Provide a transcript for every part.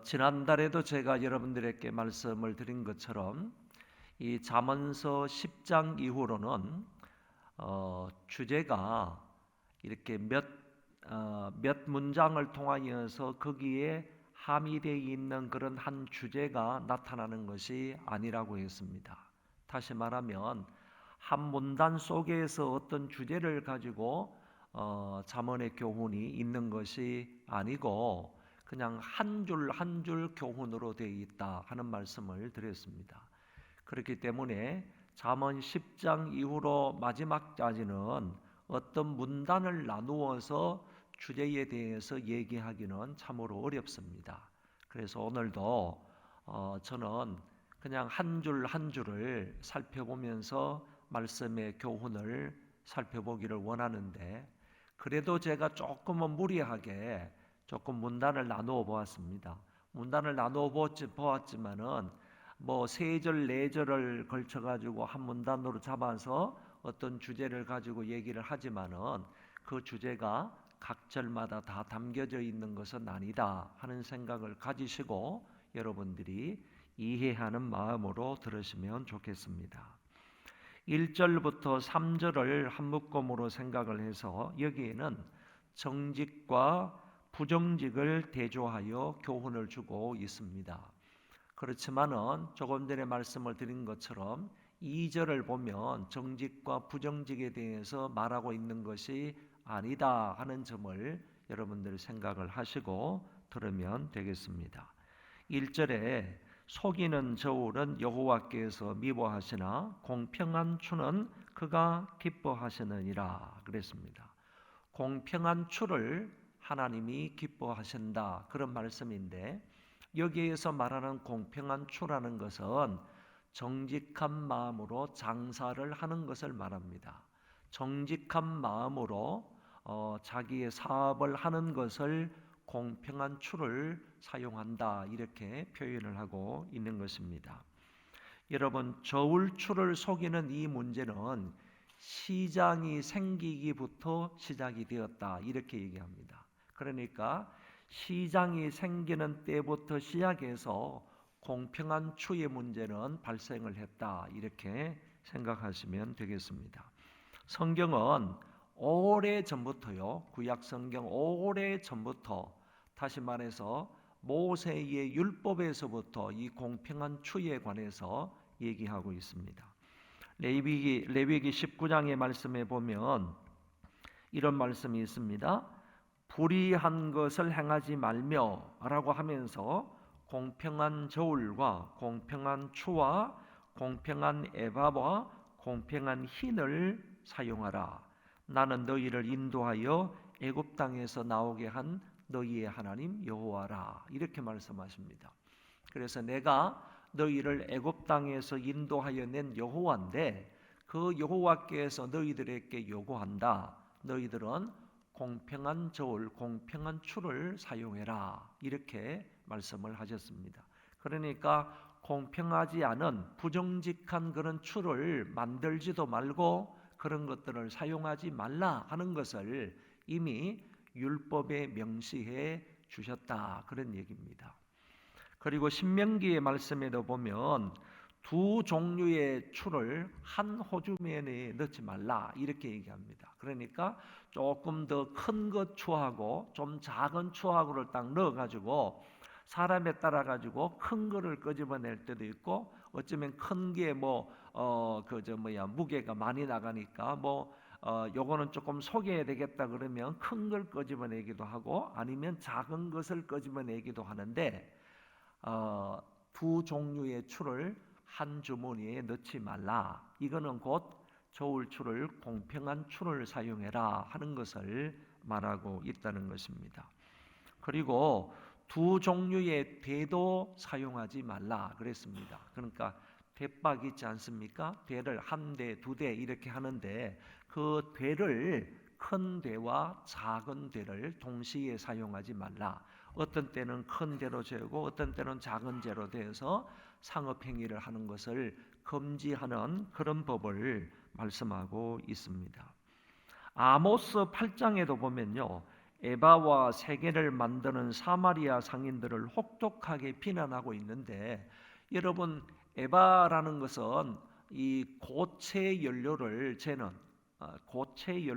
지난달에도 제가 여러분들에게 말씀을 드린 것처럼 이 잠언서 10장 이후로는 주제가 이렇게 몇 문장을 통하여서 거기에 함의되어 있는 그런 한 주제가 나타나는 것이 아니라고 했습니다. 다시 말하면 한 문단 속에서 어떤 주제를 가지고 잠언의 교훈이 있는 것이 아니고 그냥 한 줄 한 줄 교훈으로 되어 있다 하는 말씀을 드렸습니다. 그렇기 때문에 잠언 10장 이후로 마지막까지는 어떤 문단을 나누어서 주제에 대해서 얘기하기는 참으로 어렵습니다. 그래서 오늘도 저는 그냥 한 줄 한 줄을 살펴보면서 말씀의 교훈을 살펴보기를 원하는데, 그래도 제가 조금은 무리하게 조금 문단을 나누어 보았습니다. 문단을 나누어 보았지만은 뭐 세 절, 네 절을 걸쳐 가지고 한 문단으로 잡아서 어떤 주제를 가지고 얘기를 하지만은 그 주제가 각 절마다 다 담겨져 있는 것은 아니다 하는 생각을 가지시고 여러분들이 이해하는 마음으로 들으시면 좋겠습니다. 1절부터 3절을 한 묶음으로 생각을 해서 여기에는 정직과 부정직을 대조하여 교훈을 주고 있습니다. 그렇지만은 조금 전에 말씀을 드린 것처럼 2절을 보면 정직과 부정직에 대해서 말하고 있는 것이 아니다 하는 점을 여러분들이 생각을 하시고 들으면 되겠습니다. 1절에 속이는 저울은 여호와께서 미워하시나 공평한 추는 그가 기뻐하시느니라 그랬습니다. 공평한 추를 하나님이 기뻐하신다 그런 말씀인데, 여기에서 말하는 공평한 추라는 것은 정직한 마음으로 장사를 하는 것을 말합니다. 정직한 마음으로 자기의 사업을 하는 것을 공평한 추를 사용한다 이렇게 표현을 하고 있는 것입니다. 여러분, 저울추를 속이는 이 문제는 시장이 생기기부터 시작이 되었다 이렇게 얘기합니다. 그러니까 시장이 생기는 때부터 시작해서 공평한 추의 문제는 발생을 했다 이렇게 생각하시면 되겠습니다. 성경은 오래전부터요, 구약 성경 오래전부터, 다시 말해서 모세의 율법에서부터 이 공평한 추에 관해서 얘기하고 있습니다. 레위기 19장의 말씀에 보면 이런 말씀이 있습니다. 불의한 것을 행하지 말며 라고 하면서 공평한 저울과 공평한 추와 공평한 에바와 공평한 흰을 사용하라. 나는 너희를 인도하여 애굽 땅에서 나오게 한 너희의 하나님 여호와라 이렇게 말씀하십니다. 그래서 내가 너희를 애굽 땅에서 인도하여 낸 여호와인데 그 여호와께서 너희들에게 요구한다. 너희들은 공평한 저울, 공평한 추를 사용해라 이렇게 말씀을 하셨습니다. 그러니까 공평하지 않은 부정직한 그런 추를 만들지도 말고 그런 것들을 사용하지 말라 하는 것을 이미 율법에 명시해 주셨다 그런 얘기입니다. 그리고 신명기의 말씀에도 보면 두 종류의 추를 한 호주머니에 넣지 말라 이렇게 얘기합니다. 그러니까 조금 더 큰 것 추하고 좀 작은 추하고를 딱 넣어가지고 사람에 따라 가지고 큰 거를 끄집어낼 때도 있고, 어쩌면 큰 게 무게가 많이 나가니까 요거는 조금 속여야 되겠다 그러면 큰 걸 끄집어내기도 하고 아니면 작은 것을 끄집어내기도 하는데, 두 종류의 추를 한 주머니에 넣지 말라. 이거는 곧 저울추를 공평한 추를 사용해라 하는 것을 말하고 있다는 것입니다. 그리고 두 종류의 대도 사용하지 말라 그랬습니다. 그러니까 대박 있지 않습니까? 대를 한 대, 두 대 이렇게 하는데 그 대를 큰 대와 작은 대를 동시에 사용하지 말라. 어떤 때는 큰 대로 재고 어떤 때는 작은 대로 대해서 상업행위를 하는 것을 금지하는 그런 법을 말씀하고 있습니다. 아모스 8장에도 보면요, 에바와 세계를 만드는 사마리아 상인들을 혹독하게 비난하고 있는데, 여러분, 에바라는 것은 이 고체 연료를 재는 고체의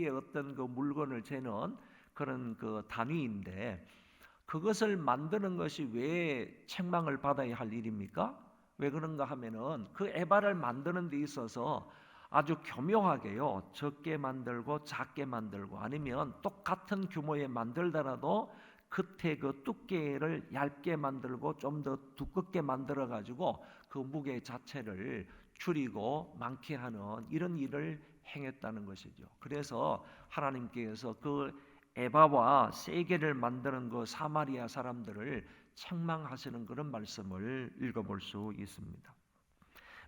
어떤 그 물건을 재는 그런 그 단위인데, 그것을 만드는 것이 왜 책망을 받아야 할 일입니까? 왜 그런가 하면은 그 에바를 만드는 데 있어서 아주 교묘하게요, 적게 만들고 작게 만들고, 아니면 똑같은 규모에 만들더라도 겉에 그 두께를 얇게 만들고 좀 더 두껍게 만들어 가지고 그 무게 자체를 줄이고 많게 하는 이런 일을 행했다는 것이죠. 그래서 하나님께서 그 에바와 세게를 만드는 그 사마리아 사람들을 책망하시는 그런 말씀을 읽어볼 수 있습니다.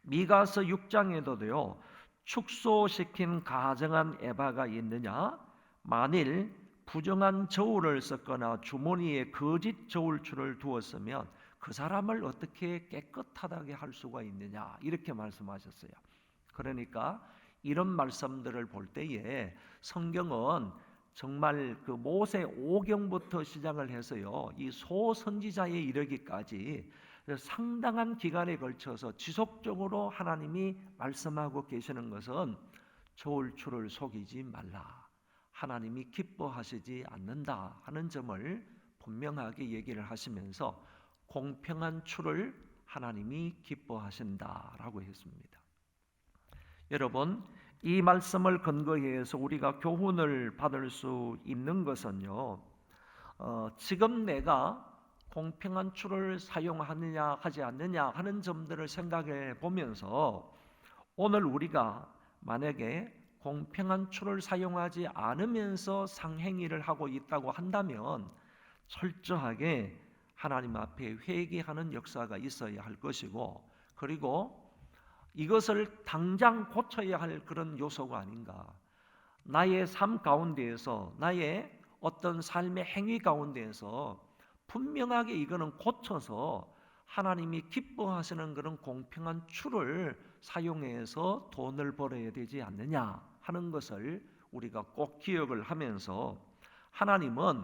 미가서 6장에도요, 축소시킨 가정한 에바가 있느냐? 만일 부정한 저울을 썼거나 주머니에 거짓 저울추를 두었으면 그 사람을 어떻게 깨끗하다게 할 수가 있느냐? 이렇게 말씀하셨어요. 그러니까 이런 말씀들을 볼 때에 성경은 정말 그 모세 오경부터 시작을 해서요, 이 소선지자에 이르기까지 상당한 기간에 걸쳐서 지속적으로 하나님이 말씀하고 계시는 것은 저울추를 속이지 말라, 하나님이 기뻐하시지 않는다 하는 점을 분명하게 얘기를 하시면서 공평한 추를 하나님이 기뻐하신다라고 했습니다. 여러분, 이 말씀을 근거해서 우리가 교훈을 받을 수 있는 것은요, 지금 내가 공평한 추를 사용하느냐 하지 않느냐 하는 점들을 생각해 보면서, 오늘 우리가 만약에 공평한 추를 사용하지 않으면서 상행위를 하고 있다고 한다면 철저하게 하나님 앞에 회개하는 역사가 있어야 할 것이고, 그리고 이것을 당장 고쳐야 할 그런 요소가 아닌가. 나의 삶 가운데에서, 나의 어떤 삶의 행위 가운데에서 분명하게 이거는 고쳐서 하나님이 기뻐하시는 그런 공평한 추를 사용해서 돈을 벌어야 되지 않느냐 하는 것을 우리가 꼭 기억을 하면서, 하나님은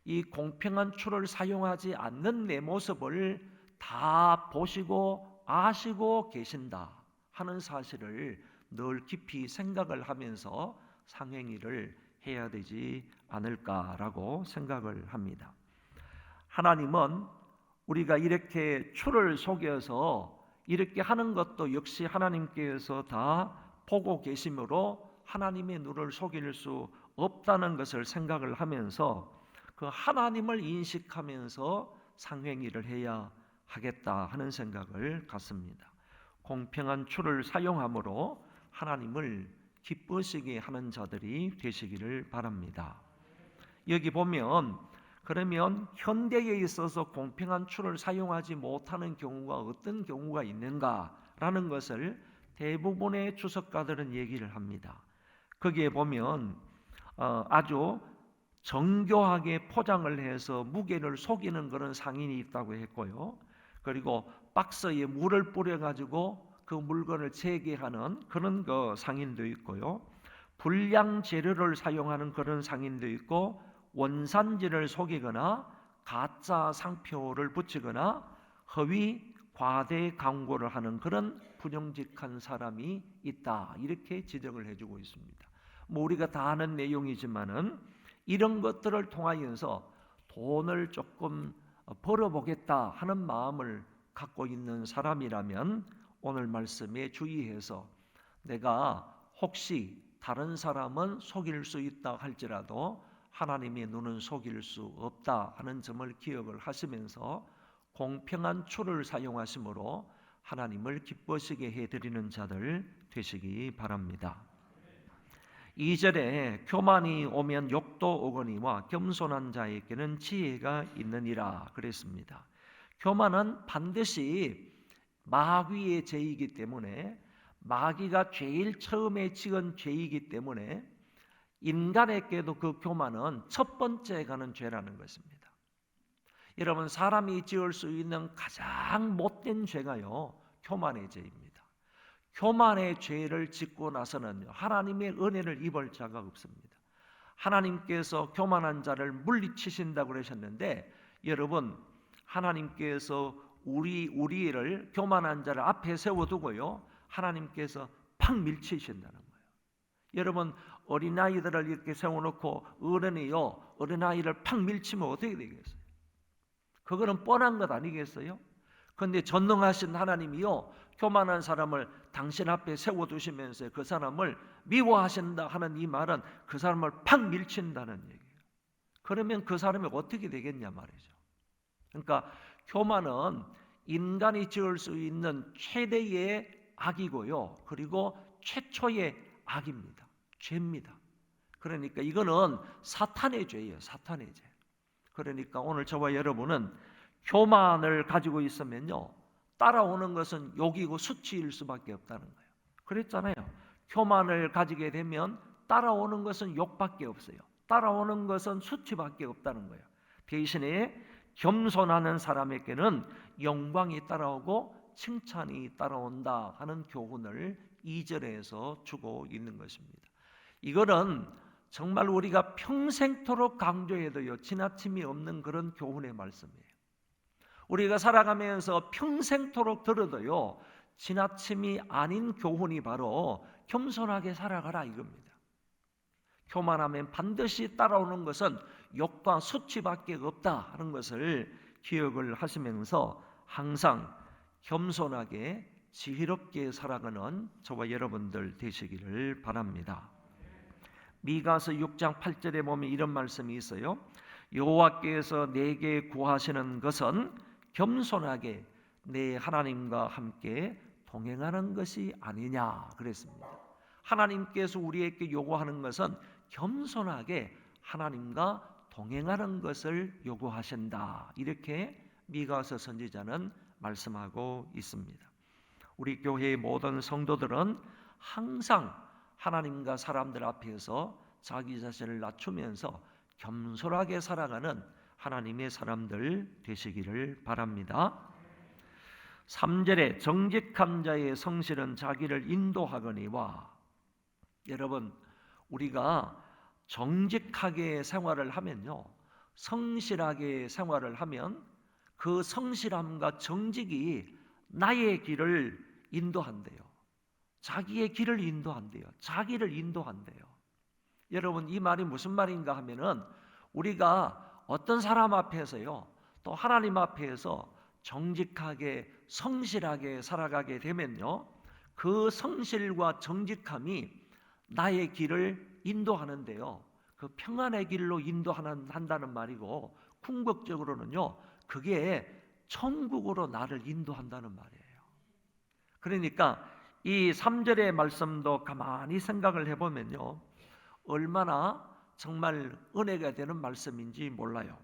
이 공평한 추를 사용하지 않는 내 모습을 다 보시고 아시고 계신다 하는 사실을 늘 깊이 생각을 하면서 상행위를 해야 되지 않을까라고 생각을 합니다. 하나님은 우리가 이렇게 추를 속여서 이렇게 하는 것도 역시 하나님께서 다 보고 계시므로 하나님의 눈을 속일 수 없다는 것을 생각을 하면서 그 하나님을 인식하면서 상행위를 해야 하겠다 하는 생각을 갖습니다. 공평한 추를 사용함으로 하나님을 기쁘시게 하는 자들이 되시기를 바랍니다. 여기 보면, 그러면 현대에 있어서 공평한 추를 사용하지 못하는 경우가 어떤 경우가 있는가라는 것을 대부분의 주석가들은 얘기를 합니다. 거기에 보면 아주 정교하게 포장을 해서 무게를 속이는 그런 상인이 있다고 했고요, 그리고 박스에 물을 뿌려가지고 그 물건을 재게하는 그런 그 상인도 있고요, 불량 재료를 사용하는 그런 상인도 있고, 원산지를 속이거나 가짜 상표를 붙이거나 허위 과대 광고를 하는 그런 부정직한 사람이 있다, 이렇게 지적을 해주고 있습니다. 뭐 우리가 다 아는 내용이지만은 이런 것들을 통하여서 돈을 조금 벌어보겠다 하는 마음을 갖고 있는 사람이라면 오늘 말씀에 주의해서, 내가 혹시 다른 사람은 속일 수 있다 할지라도 하나님의 눈은 속일 수 없다 하는 점을 기억을 하시면서 공평한 추를 사용하심으로 하나님을 기쁘시게 해드리는 자들 되시기 바랍니다. 2절에 교만이 오면 욕도 오거니와 겸손한 자에게는 지혜가 있느니라 그랬습니다. 교만은 반드시 마귀의 죄이기 때문에, 마귀가 제일 처음에 지은 죄이기 때문에 인간에게도 그 교만은 첫 번째 가는 죄라는 것입니다. 여러분, 사람이 지을 수 있는 가장 못된 죄가요, 교만의 죄입니다. 교만의 죄를 짓고 나서는 하나님의 은혜를 입을 자가 없습니다. 하나님께서 교만한 자를 물리치신다고 그러셨는데, 여러분, 하나님께서 우리를 교만한 자를 앞에 세워두고요, 하나님께서 팍 밀치신다는 거예요. 여러분, 어린아이들을 이렇게 세워놓고 어린아이를 팍 밀치면 어떻게 되겠어요? 그거는 뻔한 것 아니겠어요? 그런데 전능하신 하나님이요, 교만한 사람을 당신 앞에 세워두시면서 그 사람을 미워하신다 하는 이 말은 그 사람을 팍 밀친다는 얘기예요. 그러면 그 사람이 어떻게 되겠냐 말이죠. 그러니까 교만은 인간이 지을 수 있는 최대의 악이고요, 그리고 최초의 악입니다. 죄입니다. 그러니까 이거는 사탄의 죄예요. 사탄의 죄. 그러니까 오늘 저와 여러분은 교만을 가지고 있으면요, 따라오는 것은 욕이고 수치일 수밖에 없다는 거예요. 그랬잖아요. 교만을 가지게 되면 따라오는 것은 욕밖에 없어요. 따라오는 것은 수치밖에 없다는 거예요. 대신에 겸손하는 사람에게는 영광이 따라오고 칭찬이 따라온다 하는 교훈을 2절에서 주고 있는 것입니다. 이거는 정말 우리가 평생토록 강조해도요, 지나침이 없는 그런 교훈의 말씀이에요. 우리가 살아가면서 평생토록 들어도요, 지나침이 아닌 교훈이 바로 겸손하게 살아가라 이겁니다. 교만하면 반드시 따라오는 것은 욕과 수치밖에 없다 하는 것을 기억을 하시면서 항상 겸손하게 지혜롭게 살아가는 저와 여러분들 되시기를 바랍니다. 미가서 6장 8절에 보면 이런 말씀이 있어요. 여호와께서 내게 구하시는 것은 겸손하게 내 하나님과 함께 동행하는 것이 아니냐 그랬습니다. 하나님께서 우리에게 요구하는 것은 겸손하게 하나님과 동행하는 것을 요구하신다, 이렇게 미가서 선지자는 말씀하고 있습니다. 우리 교회의 모든 성도들은 항상 하나님과 사람들 앞에서 자기 자신을 낮추면서 겸손하게 살아가는 하나님의 사람들 되시기를 바랍니다. 3절에 정직한 자의 성실은 자기를 인도하거니와, 여러분, 우리가 정직하게 생활을 하면요, 성실하게 생활을 하면 그 성실함과 정직이 나의 길을 인도한대요. 자기의 길을 인도한대요. 자기를 인도한대요. 여러분, 이 말이 무슨 말인가 하면은 우리가 어떤 사람 앞에서요, 또 하나님 앞에서 정직하게 성실하게 살아가게 되면요, 그 성실과 정직함이 나의 길을 인도하는데요, 그 평안의 길로 인도한다는 말이고, 궁극적으로는요, 그게 천국으로 나를 인도한다는 말이에요. 그러니까 이 3절의 말씀도 가만히 생각을 해보면요, 얼마나 정말 은혜가 되는 말씀인지 몰라요.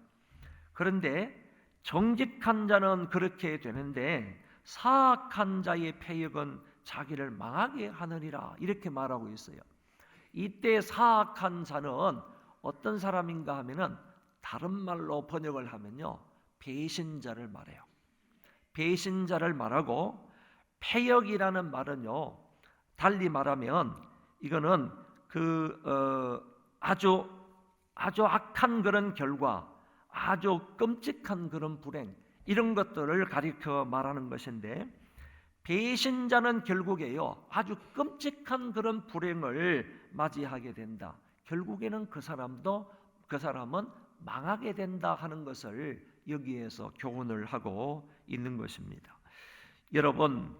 그런데 정직한 자는 그렇게 되는데 사악한 자의 패역은 자기를 망하게 하느니라, 이렇게 말하고 있어요. 이때 사악한 자는 어떤 사람인가 하면은, 다른 말로 번역을 하면요, 배신자를 말해요. 배신자를 말하고, 패역이라는 말은요, 달리 말하면 이거는 아주 악한 그런 결과, 아주 끔찍한 그런 불행, 이런 것들을 가리켜 말하는 것인데, 배신자는 결국에요, 아주 끔찍한 그런 불행을 맞이하게 된다. 결국에는 그 사람은 망하게 된다 하는 것을 여기에서 교훈을 하고 있는 것입니다. 여러분,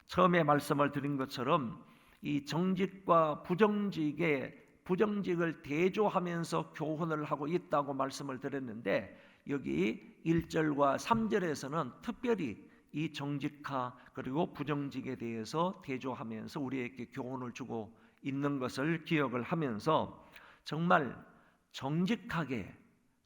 처음에 말씀을 드린 것처럼 이 정직과 부정직을 대조하면서 교훈을 하고 있다고 말씀을 드렸는데, 여기 1절과 3절에서는 특별히 이 정직화 그리고 부정직에 대해서 대조하면서 우리에게 교훈을 주고 있는 것을 기억을 하면서, 정말 정직하게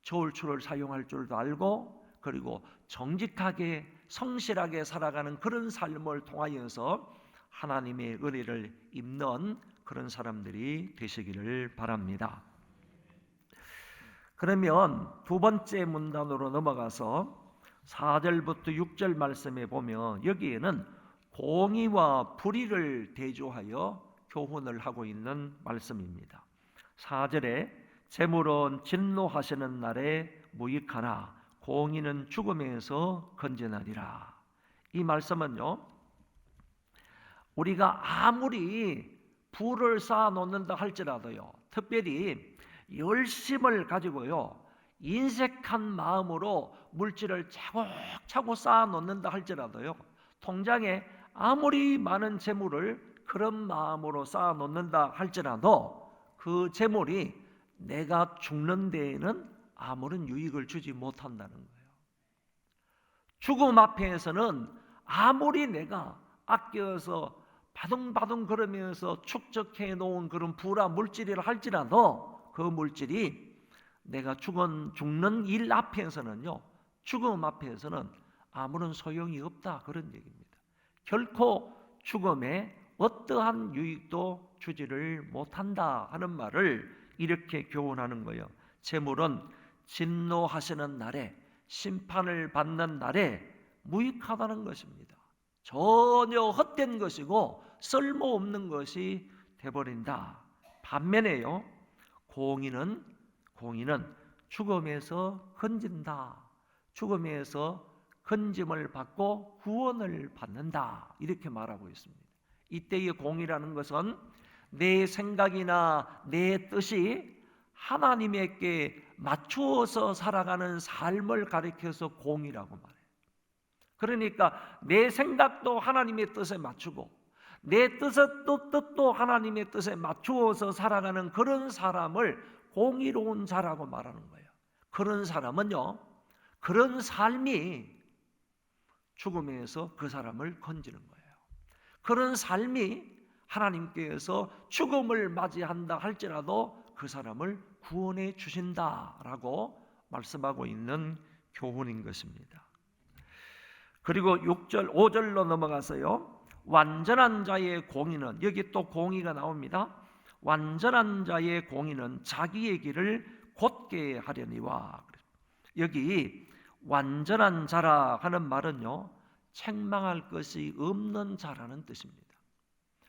저울추를 사용할 줄도 알고, 그리고 정직하게 성실하게 살아가는 그런 삶을 통하여서 하나님의 은혜를 입는 그런 사람들이 되시기를 바랍니다. 그러면 두 번째 문단으로 넘어가서 4절부터 6절 말씀에 보면, 여기에는 공의와 불의를 대조하여 교훈을 하고 있는 말씀입니다. 4절에 재물은 진노하시는 날에 무익하나 공의는 죽음에서 건져나리라. 이 말씀은요, 우리가 아무리 부를 쌓아 놓는다 할지라도요, 특별히 열심을 가지고요, 인색한 마음으로 물질을 차곡차곡 쌓아 놓는다 할지라도요, 통장에 아무리 많은 재물을 그런 마음으로 쌓아 놓는다 할지라도 그 재물이 내가 죽는 데에는 아무런 유익을 주지 못한다는 거예요. 죽음 앞에서는 아무리 내가 아껴서 바둥바둥 걸으면서 축적해 놓은 그런 부라 물질이라 할지라도 그 물질이 내가 죽는 일 앞에서는요, 죽음 앞에서는 아무런 소용이 없다, 그런 얘기입니다. 결코 죽음에 어떠한 유익도 주지를 못한다 하는 말을 이렇게 교훈하는 거예요. 재물은 진노하시는 날에, 심판을 받는 날에 무익하다는 것입니다. 전혀 헛된 것이고 쓸모없는 것이 되어버린다. 반면에요, 공의는 죽음에서 건진다. 죽음에서 건짐을 받고 구원을 받는다, 이렇게 말하고 있습니다. 이때의 공의라는 것은 내 생각이나 내 뜻이 하나님에게 맞추어서 살아가는 삶을 가리켜서 공의라고 말해요. 그러니까 내 생각도 하나님의 뜻에 맞추고 내 뜻도 하나님의 뜻에 맞추어서 살아가는 그런 사람을 공의로운 자라고 말하는 거예요. 그런 사람은요, 그런 삶이 죽음에서 그 사람을 건지는 거예요. 그런 삶이 하나님께서 죽음을 맞이한다 할지라도 그 사람을 구원해 주신다라고 말씀하고 있는 교훈인 것입니다. 그리고 6절, 5절로 넘어가서요, 완전한 자의 공의는, 여기 또 공의가 나옵니다. 완전한 자의 공의는 자기의 길을 곧게 하려니와. 여기 완전한 자라 하는 말은요, 책망할 것이 없는 자라는 뜻입니다.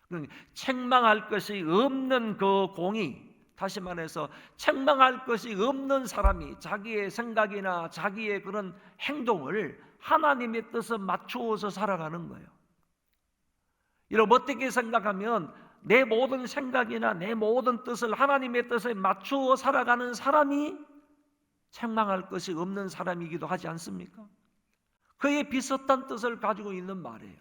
그러니까 책망할 것이 없는 그 공의, 다시 말해서 책망할 것이 없는 사람이 자기의 생각이나 자기의 그런 행동을 하나님의 뜻에 맞추어서 살아가는 거예요. 여러분, 어떻게 생각하면 내 모든 생각이나 내 모든 뜻을 하나님의 뜻에 맞추어 살아가는 사람이 책망할 것이 없는 사람이기도 하지 않습니까? 그의 비슷한 뜻을 가지고 있는 말이에요.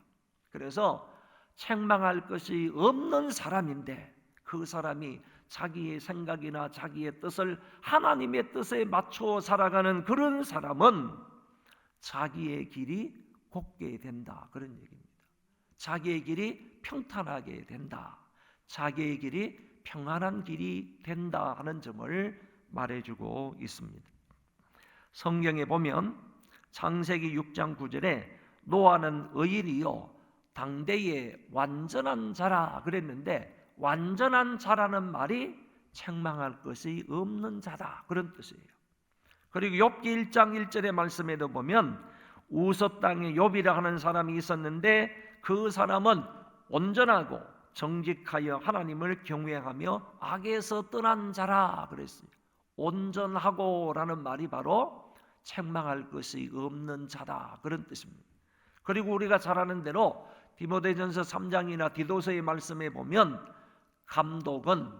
그래서 책망할 것이 없는 사람인데 그 사람이 자기의 생각이나 자기의 뜻을 하나님의 뜻에 맞추어 살아가는 그런 사람은 자기의 길이 곱게 된다, 그런 얘기입니다. 자기의 길이 평탄하게 된다, 자기의 길이 평안한 길이 된다 하는 점을 말해주고 있습니다. 성경에 보면 창세기 6장 9절에 노아는 의인이요 당대의 완전한 자라 그랬는데, 완전한 자라는 말이 책망할 것이 없는 자다, 그런 뜻이에요. 그리고 욥기 1장 1절의 말씀에도 보면 우서 땅에 욥이라 하는 사람이 있었는데 그 사람은 온전하고 정직하여 하나님을 경외하며 악에서 떠난 자라 그랬어요. 온전하고 라는 말이 바로 책망할 것이 없는 자다, 그런 뜻입니다. 그리고 우리가 잘 아는 대로 디모데전서 3장이나 디도서의 말씀에 보면 감독은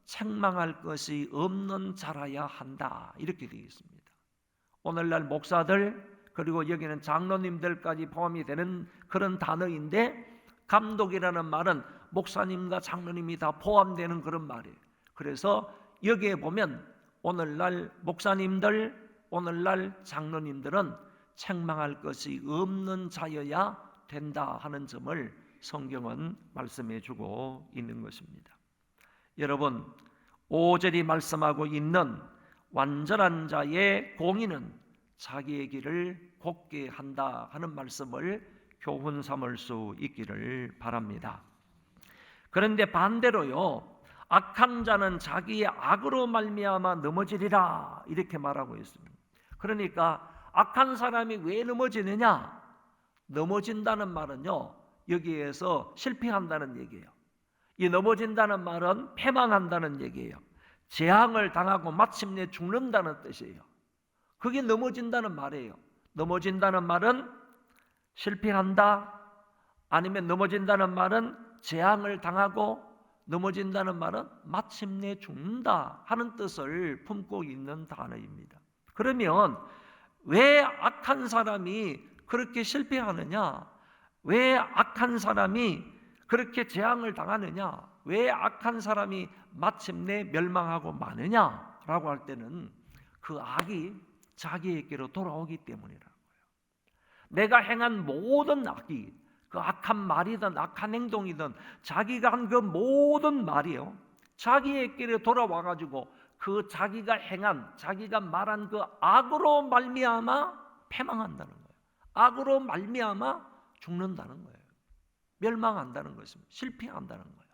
책망할 것이 없는 자라야 한다, 이렇게 되어 있습니다. 오늘날 목사들 그리고 여기는 장로님들까지 포함이 되는 그런 단어인데, 감독이라는 말은 목사님과 장로님이 다 포함되는 그런 말이에요. 그래서 여기에 보면 오늘날 목사님들, 오늘날 장로님들은 책망할 것이 없는 자여야 된다 하는 점을 성경은 말씀해 주고 있는 것입니다. 여러분, 5절이 말씀하고 있는 완전한 자의 공의는 자기의 길을 곱게 한다 하는 말씀을 교훈 삼을 수 있기를 바랍니다. 그런데 반대로요, 악한 자는 자기의 악으로 말미암아 넘어지리라, 이렇게 말하고 있습니다. 그러니까 악한 사람이 왜 넘어지느냐? 넘어진다는 말은요, 여기에서 실패한다는 얘기예요. 이 넘어진다는 말은 패망한다는 얘기예요. 재앙을 당하고 마침내 죽는다는 뜻이에요. 그게 넘어진다는 말이에요. 넘어진다는 말은 실패한다, 아니면 넘어진다는 말은 재앙을 당하고, 넘어진다는 말은 마침내 죽는다 하는 뜻을 품고 있는 단어입니다. 그러면 왜 악한 사람이 그렇게 실패하느냐? 왜 악한 사람이 그렇게 재앙을 당하느냐? 왜 악한 사람이 마침내 멸망하고 마느냐라고 할 때는 그 악이 자기에게로 돌아오기 때문이라고요. 내가 행한 모든 악이, 그 악한 말이든 악한 행동이든 자기가 한 그 모든 말이요, 자기에게로 돌아와 가지고 그 자기가 행한, 자기가 말한 그 악으로 말미암아 패망한다는 거예요. 악으로 말미암아 죽는다는 거예요. 멸망한다는 것입니다. 실패한다는 거예요.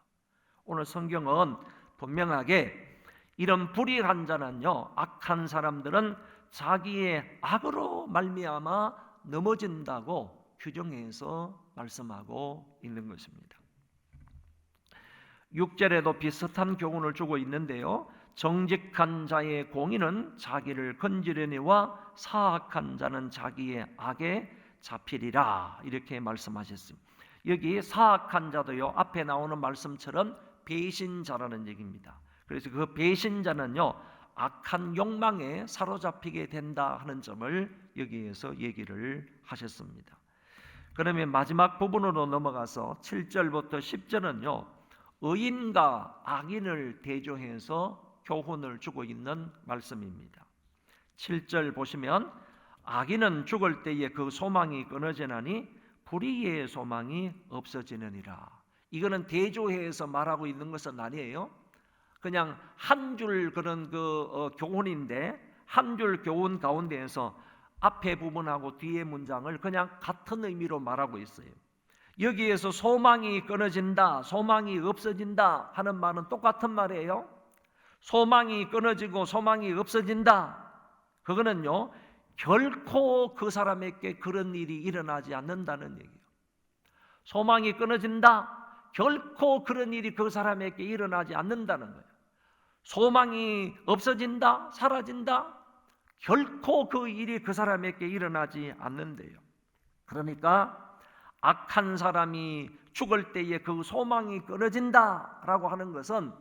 오늘 성경은 분명하게 이런 불의한 자는요, 악한 사람들은 자기의 악으로 말미암아 넘어진다고 규정해서 말씀하고 있는 것입니다. 6절에도 비슷한 교훈을 주고 있는데요, 정직한 자의 공의는 자기를 건지려니와 사악한 자는 자기의 악에 잡히리라, 이렇게 말씀하셨습니다. 여기 사악한 자도요, 앞에 나오는 말씀처럼 배신자라는 얘기입니다. 그래서 그 배신자는요, 악한 욕망에 사로잡히게 된다 하는 점을 여기에서 얘기를 하셨습니다. 그러면 마지막 부분으로 넘어가서 7절부터 10절은요, 의인과 악인을 대조해서 교훈을 주고 있는 말씀입니다. 7절 보시면 악인은 죽을 때에 그 소망이 끊어지나니 불의의 소망이 없어지느니라. 이거는 대조해서 말하고 있는 것은 아니에요. 그냥 한 줄 그런 교훈인데, 한 줄 교훈 가운데에서 앞에 부분하고 뒤에 문장을 그냥 같은 의미로 말하고 있어요. 여기에서 소망이 끊어진다, 소망이 없어진다 하는 말은 똑같은 말이에요. 소망이 끊어지고 소망이 없어진다, 그거는요, 결코 그 사람에게 그런 일이 일어나지 않는다는 얘기예요. 소망이 끊어진다, 결코 그런 일이 그 사람에게 일어나지 않는다는 거예요. 소망이 없어진다, 사라진다, 결코 그 일이 그 사람에게 일어나지 않는데요. 그러니까 악한 사람이 죽을 때에 그 소망이 끊어진다라고 하는 것은,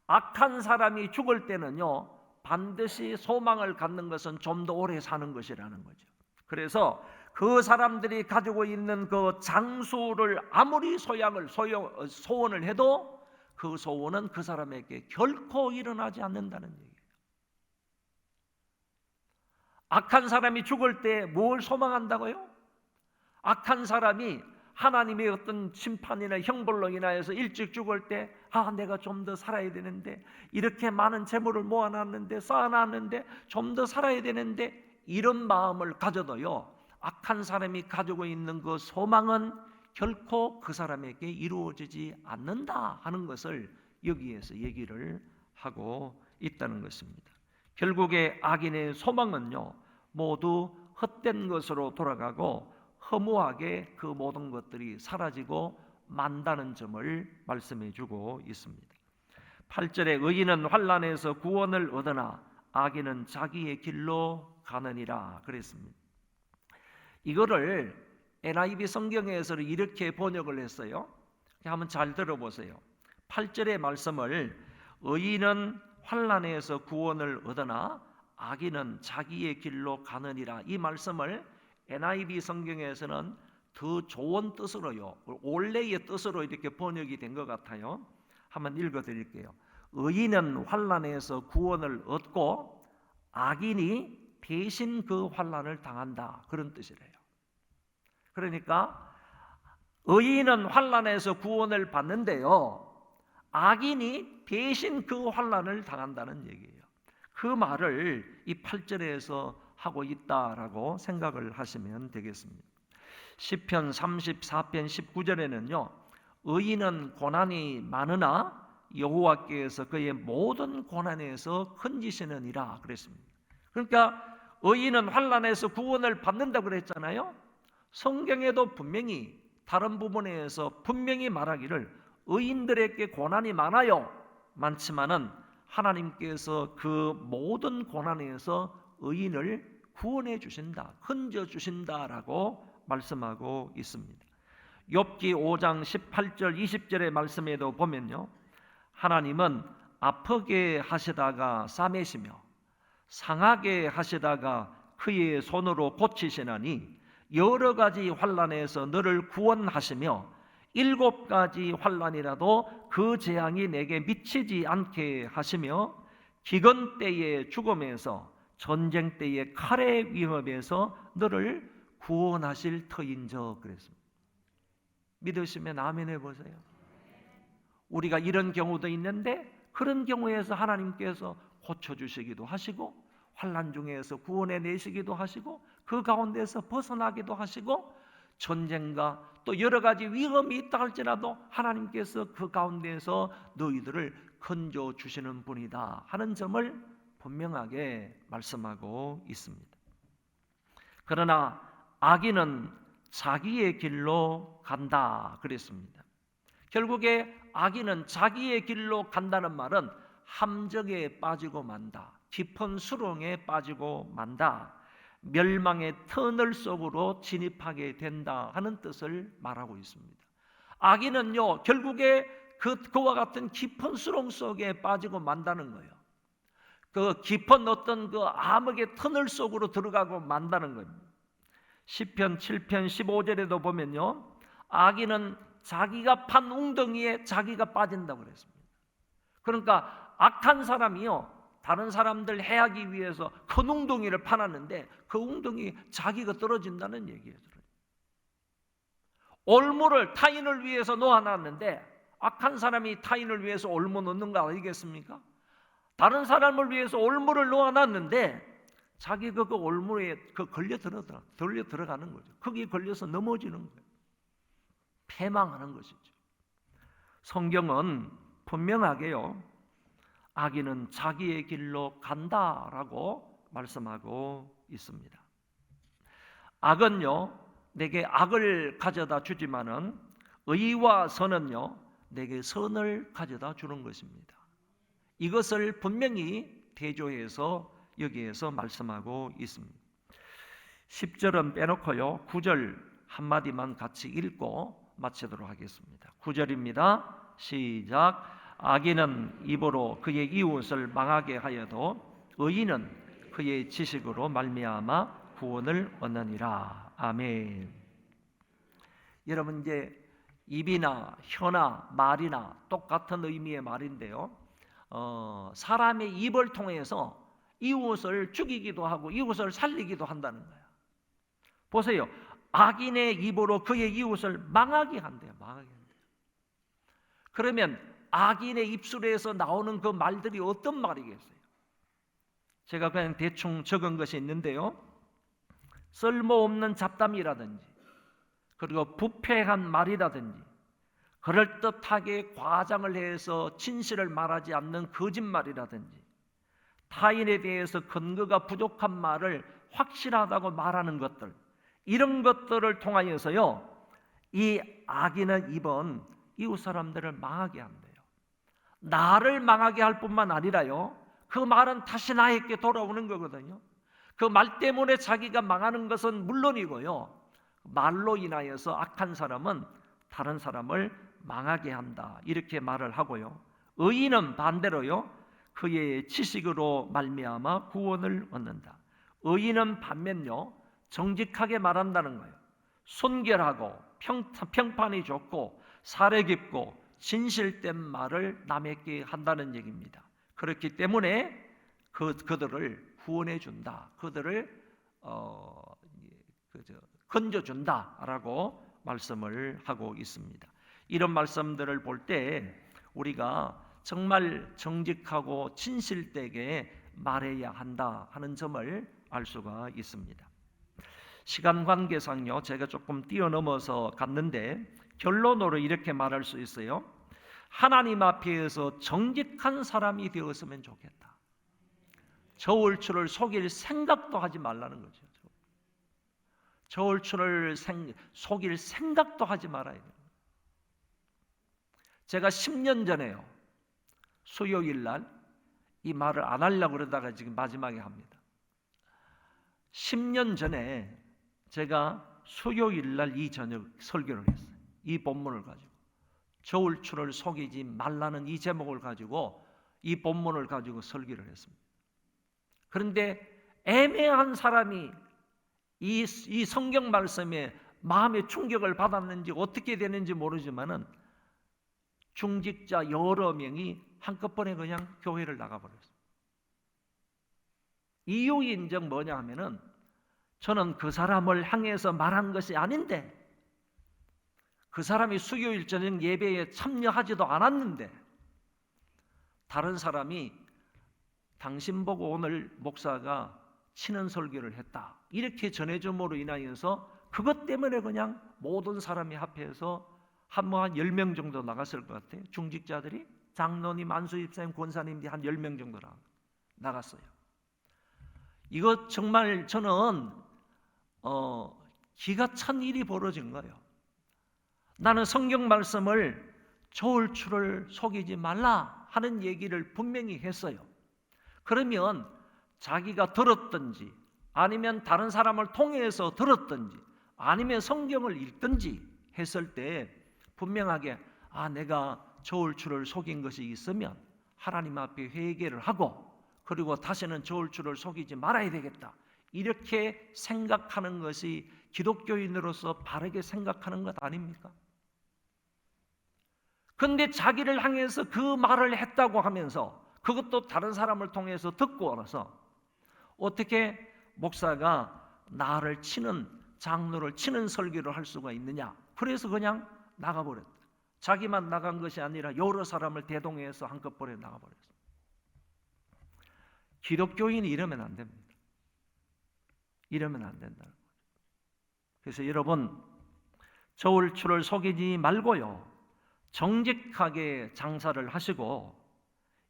악한 사람이 죽을 때는요, 반드시 소망을 갖는 것은 좀 더 오래 사는 것이라는 거죠. 그래서 그 사람들이 가지고 있는 그 장수를 아무리 소원을 해도 그 소원은 그 사람에게 결코 일어나지 않는다는 얘기예요. 악한 사람이 죽을 때 뭘 소망한다고요? 악한 사람이 하나님의 어떤 심판이나 형벌로 인하여서 일찍 죽을 때, 내가 좀 더 살아야 되는데, 이렇게 많은 재물을 모아놨는데, 쌓아놨는데 좀 더 살아야 되는데, 이런 마음을 가져도요, 악한 사람이 가지고 있는 그 소망은 결코 그 사람에게 이루어지지 않는다 하는 것을 여기에서 얘기를 하고 있다는 것입니다. 결국에 악인의 소망은요, 모두 헛된 것으로 돌아가고 허무하게 그 모든 것들이 사라지고 만다는 점을 말씀해 주고 있습니다. 8절에 의인은 환난에서 구원을 얻으나 악인은 자기의 길로 가느니라 그랬습니다. 이거를 NIV 성경에서 이렇게 번역을 했어요. 한번 잘 들어보세요. 8절의 말씀을 의인은 환난에서 구원을 얻으나 악인은 자기의 길로 가느니라, 이 말씀을 NIV 성경에서는 더 좋은 뜻으로요, 원래의 뜻으로 이렇게 번역이 된 것 같아요. 한번 읽어드릴게요. 의인은 환난에서 구원을 얻고 악인이 대신 그 환난을 당한다, 그런 뜻이래요. 그러니까 의인은 환난에서 구원을 받는데요, 악인이 대신 그 환난을 당한다는 얘기예요. 그 말을 이 8절에서 하고 있다라고 생각을 하시면 되겠습니다. 시편 34편 19절에는요, 의인은 고난이 많으나 여호와께서 그의 모든 고난에서 건지시느니라 그랬습니다. 그러니까 의인은 환난에서 구원을 받는다고 그랬잖아요. 성경에도 분명히 다른 부분에서 분명히 말하기를 의인들에게 고난이 많아요, 많지만은 하나님께서 그 모든 고난에서 의인을 구원해 주신다, 건져 주신다라고 말씀하고 있습니다. 욥기 5장 18절 20절의 말씀에도 보면요, 하나님은 아프게 하시다가 싸매시며 상하게 하시다가 그의 손으로 고치시나니 여러 가지 환난에서 너를 구원하시며 7가지 환난이라도 그 재앙이 내게 미치지 않게 하시며 기근 때의 죽음에서 전쟁 때의 칼의 위협에서 너를 구원하실 터인저. 그랬습니다. 믿으시면 아멘 해보세요. 우리가 이런 경우도 있는데 그런 경우에서 하나님께서 고쳐주시기도 하시고 환난 중에서 구원해 내시기도 하시고 그 가운데서 벗어나기도 하시고 전쟁과 또 여러 가지 위험이 있다 할지라도 하나님께서 그 가운데에서 너희들을 건져 주시는 분이다 하는 점을 분명하게 말씀하고 있습니다. 그러나 악인은 자기의 길로 간다 그랬습니다. 결국에 악인은 자기의 길로 간다는 말은 함정에 빠지고 만다, 깊은 수렁에 빠지고 만다, 멸망의 터널 속으로 진입하게 된다 하는 뜻을 말하고 있습니다. 악인은요, 결국에 그와 같은 깊은 수렁 속에 빠지고 만다는 거예요. 그 깊은 어떤 그 암흑의 터널 속으로 들어가고 만다는 겁니다. 시편 7편 15절에도 보면요, 악인은 자기가 판 웅덩이에 자기가 빠진다고 그랬습니다. 그러니까 악한 사람이요, 다른 사람들 해하기 위해서 큰 웅덩이를 파놨는데 그 웅덩이에 자기가 떨어진다는 얘기예요. 올무를 타인을 위해서 놓아놨는데 악한 사람이 타인을 위해서 올무 놓는 거 아니겠습니까? 다른 사람을 위해서 올무를 놓아놨는데 자기가 그 올무에 걸려 들어가는 거죠. 거기에 걸려서 넘어지는 거예요. 패망하는 것이죠. 성경은 분명하게요, 악인은 자기의 길로 간다라고 말씀하고 있습니다. 악은요, 내게 악을 가져다 주지만은 의와 선은요, 내게 선을 가져다 주는 것입니다. 이것을 분명히 대조해서 여기에서 말씀하고 있습니다. 10절은 빼놓고요, 9절 한마디만 같이 읽고 마치도록 하겠습니다. 9절입니다. 시작. 악인은 입으로 그의 이웃을 망하게 하여도 의인은 그의 지식으로 말미암아 구원을 얻느니라. 아멘. 여러분, 이제 입이나 혀나 말이나 똑같은 의미의 말인데요, 사람의 입을 통해서 이웃을 죽이기도 하고 이웃을 살리기도 한다는 거예요. 보세요. 악인의 입으로 그의 이웃을 망하게 한대요. 망하게 한대요. 그러면 악인의 입술에서 나오는 그 말들이 어떤 말이겠어요? 제가 그냥 대충 적은 것이 있는데요, 쓸모없는 잡담이라든지, 그리고 부패한 말이라든지, 그럴듯하게 과장을 해서 진실을 말하지 않는 거짓말이라든지, 타인에 대해서 근거가 부족한 말을 확실하다고 말하는 것들, 이런 것들을 통하여서요, 이 악인의 입은 이웃 사람들을 망하게 한대요. 나를 망하게 할 뿐만 아니라요, 그 말은 다시 나에게 돌아오는 거거든요. 그 말 때문에 자기가 망하는 것은 물론이고요, 말로 인하여서 악한 사람은 다른 사람을 망하게 한다, 이렇게 말을 하고요. 의인은 반대로요, 그의 지식으로 말미암아 구원을 얻는다. 의인은 반면요, 정직하게 말한다는 거예요. 순결하고 평판이 좋고 사려 깊고 진실된 말을 남에게 한다는 얘기입니다. 그렇기 때문에 그들을 구원해 준다, 그들을 건져준다라고 말씀을 하고 있습니다. 이런 말씀들을 볼 때 우리가 정말 정직하고 진실되게 말해야 한다 하는 점을 알 수가 있습니다. 시간 관계상요, 제가 조금 뛰어넘어서 갔는데 결론으로 이렇게 말할 수 있어요. 하나님 앞에서 정직한 사람이 되었으면 좋겠다. 저울추를 속일 생각도 하지 말라는 거죠. 저울추를 속일 생각도 하지 말아야 돼요. 제가 10년 전에요, 수요일 날 이 말을 안 하려고 그러다가 지금 마지막에 합니다. 10년 전에 제가 수요일 날 이 저녁 설교를 했어요. 이 본문을 가지고 저울추를 속이지 말라는 이 제목을 가지고 이 본문을 가지고 설교를 했습니다. 그런데 애매한 사람이 이 성경 말씀에 마음의 충격을 받았는지 어떻게 되는지 모르지만은 중직자 여러 명이 한꺼번에 그냥 교회를 나가버렸어요. 이유 인정 뭐냐 하면은 저는 그 사람을 향해서 말한 것이 아닌데, 그 사람이 수요일 저녁 예배에 참여하지도 않았는데 다른 사람이 당신 보고 오늘 목사가 치는 설교를 했다 이렇게 전해줌으로 인하여서 그것 때문에 그냥 모든 사람이 합해서 한 10명 정도 나갔을 것 같아요. 중직자들이, 장로님, 안수집사님, 권사님들이 한 10명 정도 나갔어요. 이거 정말 저는 기가 찬 일이 벌어진 거예요. 나는 성경 말씀을 저울추를 속이지 말라 하는 얘기를 분명히 했어요. 그러면 자기가 들었든지 아니면 다른 사람을 통해서 들었든지 아니면 성경을 읽든지 했을 때 분명하게 내가 저울추를 속인 것이 있으면 하나님 앞에 회개를 하고 그리고 다시는 저울추를 속이지 말아야 되겠다 이렇게 생각하는 것이 기독교인으로서 바르게 생각하는 것 아닙니까? 그런데 자기를 향해서 그 말을 했다고 하면서 그것도 다른 사람을 통해서 듣고 알아서 어떻게 목사가 나를 치는, 장로를 치는 설교를 할 수가 있느냐. 그래서 그냥 나가버렸다. 자기만 나간 것이 아니라 여러 사람을 대동해서 한꺼번에 나가버렸어요. 기독교인이 이러면 안 됩니다. 이러면 안 된다는 거죠. 그래서 여러분, 저울추를 속이지 말고요, 정직하게 장사를 하시고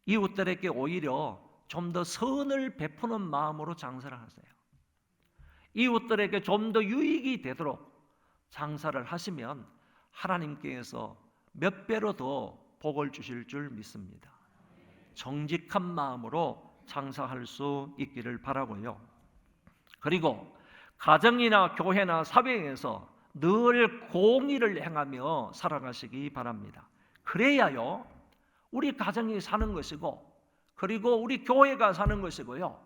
이웃들에게 오히려 좀 더 선을 베푸는 마음으로 장사를 하세요. 이웃들에게 좀 더 유익이 되도록 장사를 하시면 하나님께서 몇 배로 더 복을 주실 줄 믿습니다. 정직한 마음으로 장사할 수 있기를 바라고요. 그리고 가정이나 교회나 사회에서 늘 공의를 행하며 살아가시기 바랍니다. 그래야요 우리 가정이 사는 것이고 그리고 우리 교회가 사는 것이고요,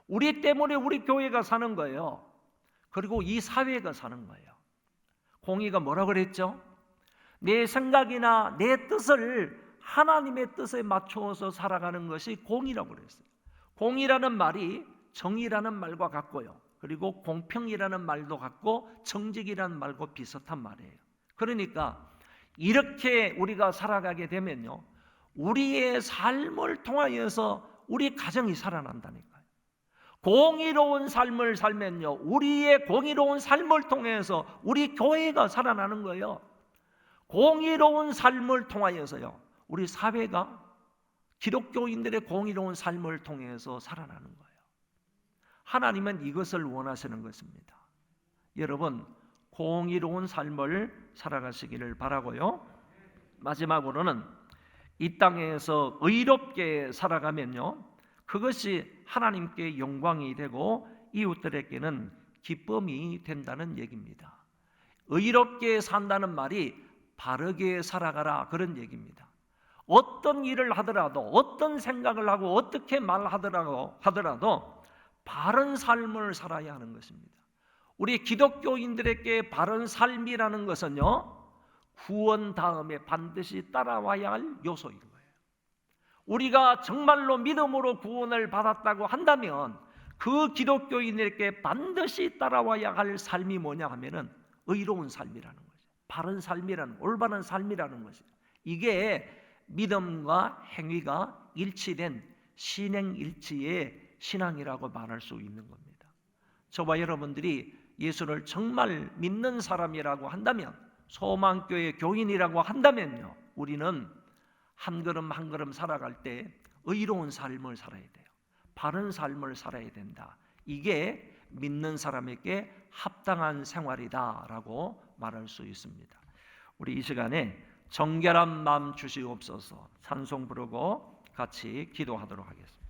우리 때문에 우리 교회가 사는 거예요. 그리고 이 사회가 사는 거예요. 공의가 뭐라 그랬죠? 내 생각이나 내 뜻을 하나님의 뜻에 맞추어서 살아가는 것이 공의라고 그랬어요. 공의라는 말이 정의라는 말과 같고요, 그리고 공평이라는 말도 같고 정직이라는 말과 비슷한 말이에요. 그러니까 이렇게 우리가 살아가게 되면요 우리의 삶을 통하여서 우리 가정이 살아난다니까요. 공의로운 삶을 살면요 우리의 공의로운 삶을 통해서 우리 교회가 살아나는 거예요. 공의로운 삶을 통하여서요 우리 사회가 기독교인들의 공의로운 삶을 통해서 살아나는 거예요. 하나님은 이것을 원하시는 것입니다. 여러분, 공의로운 삶을 살아가시기를 바라고요. 마지막으로는 이 땅에서 의롭게 살아가면요 그것이 하나님께 영광이 되고 이웃들에게는 기쁨이 된다는 얘기입니다. 의롭게 산다는 말이 바르게 살아가라 그런 얘기입니다. 어떤 일을 하더라도 어떤 생각을 하고 어떻게 말하더라도 바른 삶을 살아야 하는 것입니다. 우리 기독교인들에게 바른 삶이라는 것은요 구원 다음에 반드시 따라와야 할 요소인 거예요. 우리가 정말로 믿음으로 구원을 받았다고 한다면 그 기독교인에게 반드시 따라와야 할 삶이 뭐냐 하면은 의로운 삶이라는 거죠. 바른 삶이라는, 올바른 삶이라는 것이죠. 이게 믿음과 행위가 일치된 신행일치의 신앙이라고 말할 수 있는 겁니다. 저와 여러분들이 예수를 정말 믿는 사람이라고 한다면, 소망교회 교인이라고 한다면요 우리는 한 걸음 한 걸음 살아갈 때 의로운 삶을 살아야 돼요. 바른 삶을 살아야 된다. 이게 믿는 사람에게 합당한 생활이다라고 말할 수 있습니다. 우리 이 시간에 정결한 마음 주시옵소서 찬송 부르고 같이 기도하도록 하겠습니다.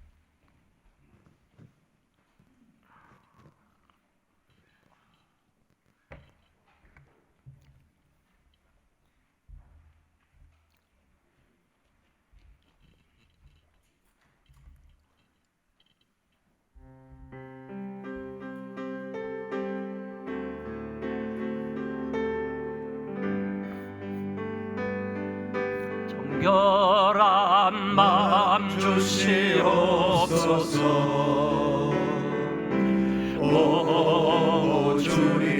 정결한 마음 주시옵소서. 오 주님,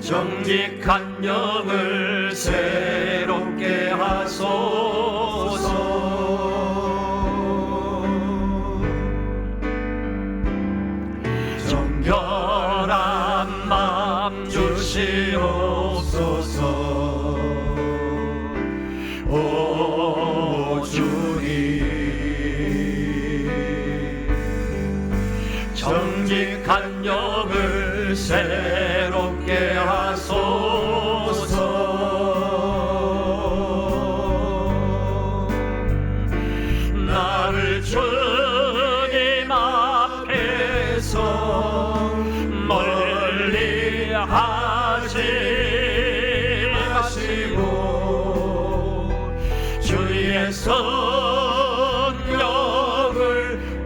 정직한 영을 새롭게 하소서. 정결한 마음 주시옵소서. 오 주님, 정직한 영을 새롭게 하소서. 나를 주님 앞에서 멀리 하지 마시고 주의 성령을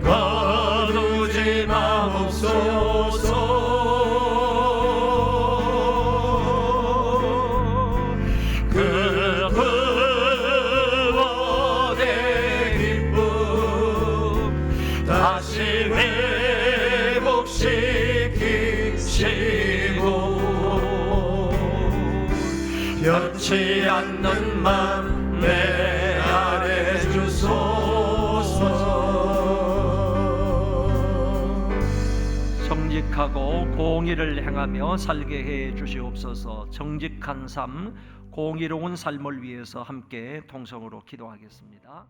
거두지 마옵소서. 그 구원의 기쁨 다시 회복시키시고 변치 않는 맘 내 안에 주소서. 정직하고 공의를 행하며 살게 해 주시옵소서. 정직한 삶, 공의로운 삶을 위해서 함께 통성으로 기도하겠습니다.